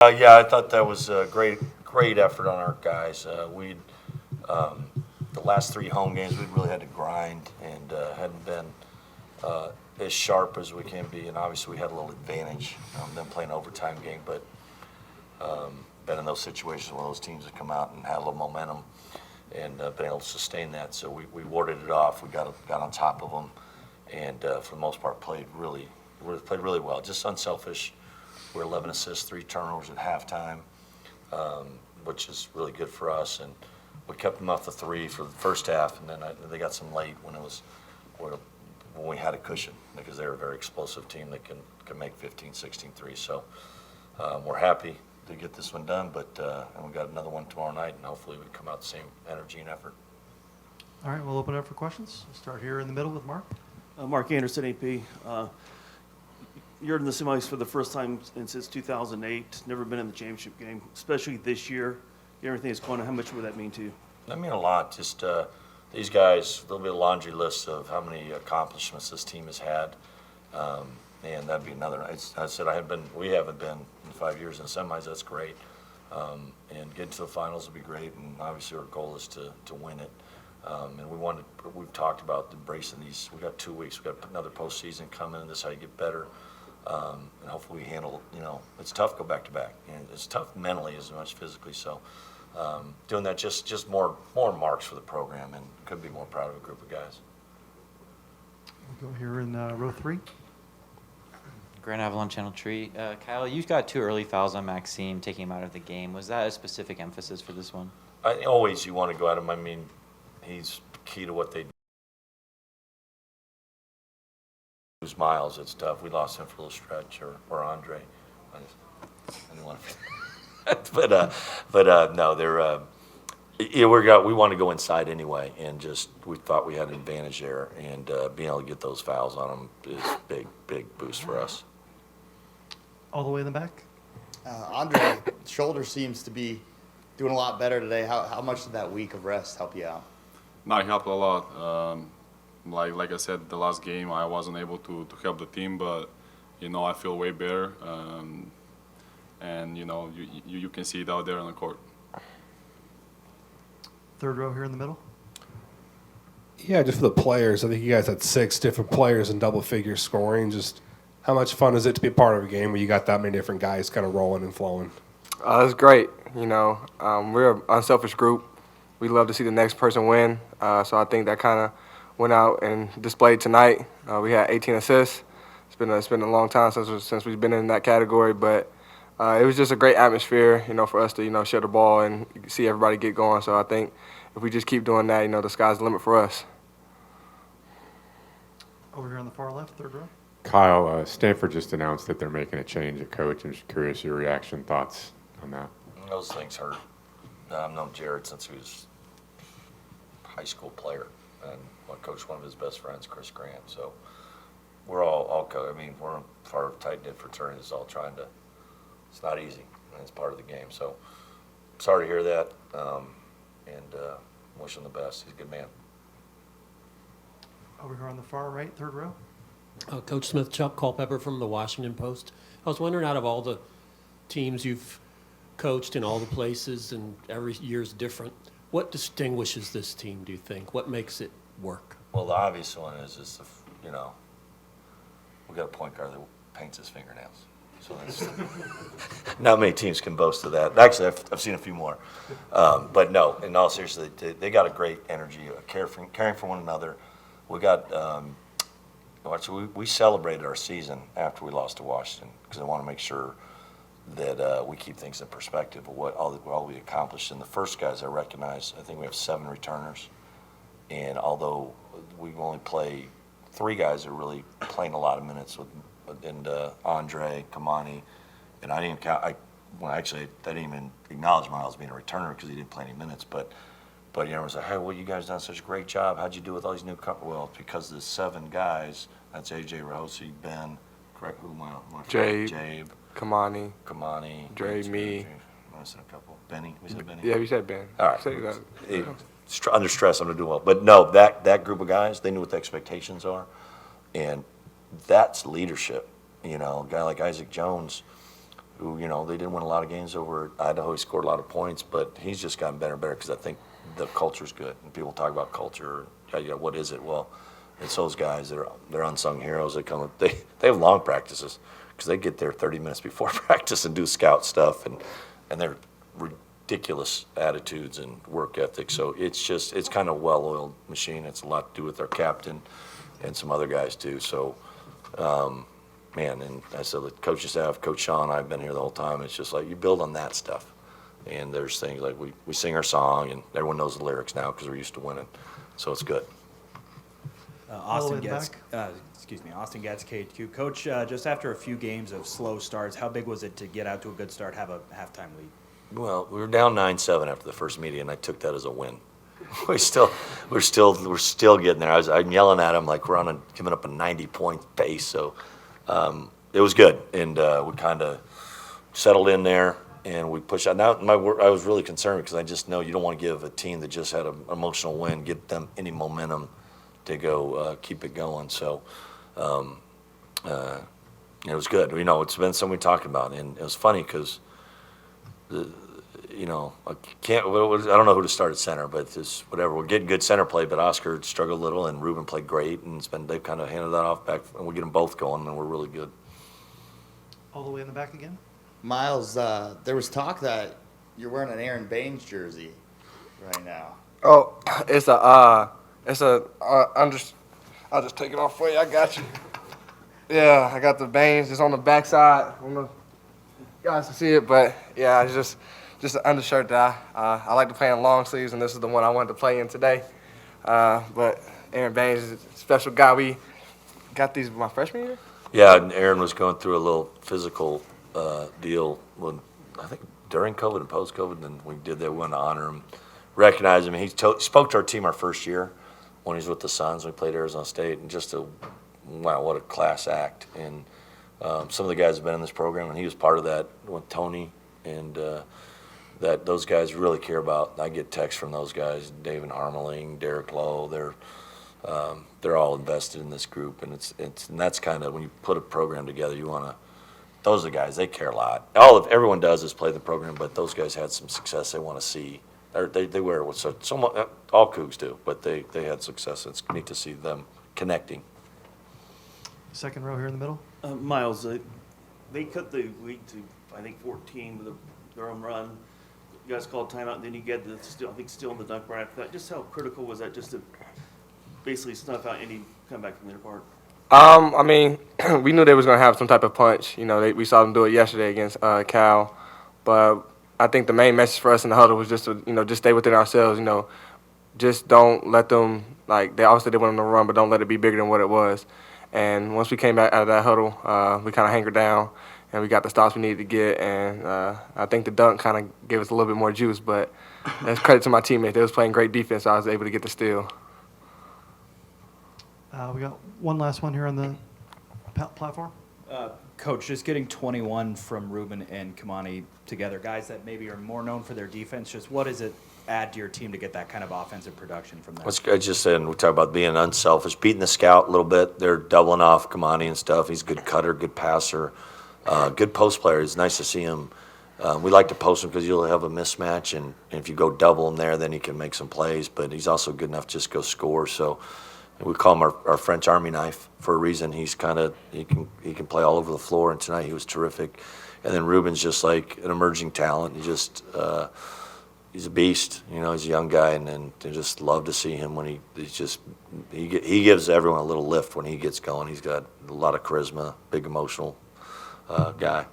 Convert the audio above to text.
Yeah, I thought that was a great effort on our guys. The last three home games, we really had to grind and hadn't been as sharp as we can be. And obviously, we had a little advantage them playing an overtime game, but been in those situations where those teams have come out and had a little momentum and been able to sustain that. So we warded it off. We got on top of them, and for the most part, played really well. Just unselfish. We're 11 assists, 3 turnovers at halftime, which is really good for us. And we kept them off the 3 for the first half, and then they got some late when we had a cushion, because they're a very explosive team that can make 15, 16 threes. So we're happy to get this one done, but and we got another one tomorrow night, and hopefully we come out the same energy and effort. All right, we'll open it up for questions. We'll start here in the middle with Mark. Mark Anderson, AP. You're in the semis for the first time since 2008. Never been in the championship game, especially this year. Everything is going on. How much would that mean to you? That mean a lot. Just these guys, there'll be a laundry list of how many accomplishments this team has had, and that'd be another. I said we haven't been in 5 years in semis. That's great, and getting to the finals would be great. And obviously, our goal is to win it. And we've talked about embracing these. We got 2 weeks. We got another postseason coming, and this is how you get better. And hopefully we handle. It's tough to go back to back, and it's tough mentally as much physically. So. Doing that just more marks for the program, and could be more proud of a group of guys. We'll go here in row 3. Grand Avalon Channel Tree. Kyle, you got 2 early fouls on Maxime, taking him out of the game. Was that a specific emphasis for this one? Always you want to go at him. I mean, he's key to what they do. Myles, it's tough. We lost him for a little stretch, or Andrej. I didn't want to. But no, they're we want to go inside anyway, and we thought we had an advantage there, and being able to get those fouls on them is big boost for us. All the way in the back. Andrej, shoulder seems to be doing a lot better today. How much did that week of rest help you out? No, it helped a lot. Like I said, the last game I wasn't able to help the team, but I feel way better. And you can see it out there on the court. Third row here in the middle. Yeah, just for the players. I think you guys had 6 different players in double figure scoring. Just how much fun is it to be a part of a game where you got that many different guys kind of rolling and flowing? It's great. We're an unselfish group. We love to see the next person win. So I think that kind of went out and displayed tonight. We had 18 assists. It's been a long time since we've been in that category, but. It was just a great atmosphere, for us to, share the ball and see everybody get going. So I think if we just keep doing that, the sky's the limit for us. Over here on the far left, third row. Kyle, Stanford just announced that they're making a change at coach. I'm just curious your reaction, thoughts on that. Those things hurt. I've known Jared since he was a high school player, and I coached one of his best friends, Chris Grant. So we're all I mean, we're a part of a tight-knit fraternity that's all trying to. It's not easy, and it's part of the game. So sorry to hear that, and wish him the best. He's a good man. Over here on the far right, third row. Coach Smith, Chuck Culpepper from the Washington Post. I was wondering, out of all the teams you've coached in all the places, and every year's different, what distinguishes this team, do you think? What makes it work? Well, the obvious one is we got a point guard that paints his fingernails. So not many teams can boast of that. Actually, I've seen a few more. But no, in all seriousness, they got a great energy, caring for one another. We got we celebrated our season after we lost to Washington, because I want to make sure that we keep things in perspective of what all we accomplished. And the first guys I recognize, I think we have 7 returners. And although we only play 3 guys that are really playing a lot of minutes and Andrej, Kamani, and I didn't count. I didn't even acknowledge Myles being a returner because he didn't play any minutes. But it was like, hey, well, you guys done such a great job. How'd you do with all these new? Well, it's because the 7 guys. That's AJ Rahosi, Ben, correct? Who am I? Jabe, Kamani, Dre, me. I said a couple. Benny. We said Benny. Yeah, we said Ben. All right. Under stress, I'm gonna do well. But no, that group of guys, they knew what the expectations are, and that's leadership. A guy like Isaac Jones, who, they didn't win a lot of games over at Idaho. He scored a lot of points, but he's just gotten better and better because I think the culture's good. And people talk about culture. What is it? Well, it's those guys. They're unsung heroes. They come. They have long practices because they get there 30 minutes before practice and do scout stuff, and they're ridiculous attitudes and work ethic. So it's kind of a well-oiled machine. It's a lot to do with our captain and some other guys too. So, man, and I said the coaching staff, Coach Sean, I've been here the whole time. It's just like you build on that stuff. And there's things like we sing our song, and everyone knows the lyrics now because we're used to winning. So it's good. Austin Getz, Austin Getz, KQ. Coach, just after a few games of slow starts, how big was it to get out to a good start, have a halftime lead? Well, we were down 9-7 after the first meeting, and I took that as a win. We're still getting there. I'm yelling at him like we're giving up a 90-point pace. So it was good, and we kind of settled in there, and we pushed out. Now I was really concerned because I just know you don't want to give a team that just had an emotional win, give them any momentum to go keep it going. So it was good. It's been something we talked about, and it was funny because I don't know who to start at center, but just whatever. We're getting good center play, but Oscar struggled a little, and Ruben played great, and they've kind of handed that off back, and we get them both going, and we're really good. All the way in the back again? Myles, there was talk that you're wearing an Aaron Baines jersey right now. Oh, I'll just take it off for you. I got you. Yeah, I got the Baines. It's on the backside. I don't know if you guys can see it, but yeah, it's just an undershirt that I like to play in long sleeves, and this is the one I wanted to play in today. But Aaron Baines is a special guy. We got these my freshman year. Yeah, and Aaron was going through a little physical deal I think during COVID and post-COVID, and we did that. We wanted to honor him, recognize him. He spoke to our team our first year when he was with the Suns. We played Arizona State, and wow, what a class act. And some of the guys have been in this program, and he was part of that with Tony, and that those guys really care about. I get texts from those guys, David Harmeling, Derek Lowe. They're all invested in this group, and and that's kind of when you put a program together, you want to. Those are the guys, they care a lot. Everyone does is play the program, but those guys had some success they want to see. They wear it with all Cougs do, but they had success. It's neat to see them connecting. Second row here in the middle. Myles, they cut the lead to, I think, 14 with their own run. You guys called timeout, and then you get still in the dunk right after that. Just how critical was that just to basically snuff out any comeback from their part? I mean, we knew they was going to have some type of punch. We saw them do it yesterday against Cal. But I think the main message for us in the huddle was just to, just stay within ourselves. Just don't let them, they obviously they want them to run, but don't let it be bigger than what it was. And once we came back out of that huddle, we kind of hankered down, and we got the stops we needed to get. And I think the dunk kind of gave us a little bit more juice. But that's credit to my teammates. They was playing great defense, so I was able to get the steal. We got one last one here on the platform. Coach, just getting 21 from Ruben and Kamani together, guys that maybe are more known for their defense, just what does it add to your team to get that kind of offensive production from them? I just said, we talk about being unselfish, beating the scout a little bit. They're doubling off Kamani and stuff. He's a good cutter, good passer, good post player. It's nice to see him. We like to post him because you'll have a mismatch, and if you go double him there, then he can make some plays. But he's also good enough to just go score. So we call him our French Army knife for a reason. He can play all over the floor, and tonight he was terrific. And then Ruben's just like an emerging talent. He's a beast. He's a young guy, and I just love to see him when he gives everyone a little lift when he gets going. He's got a lot of charisma, big emotional guy.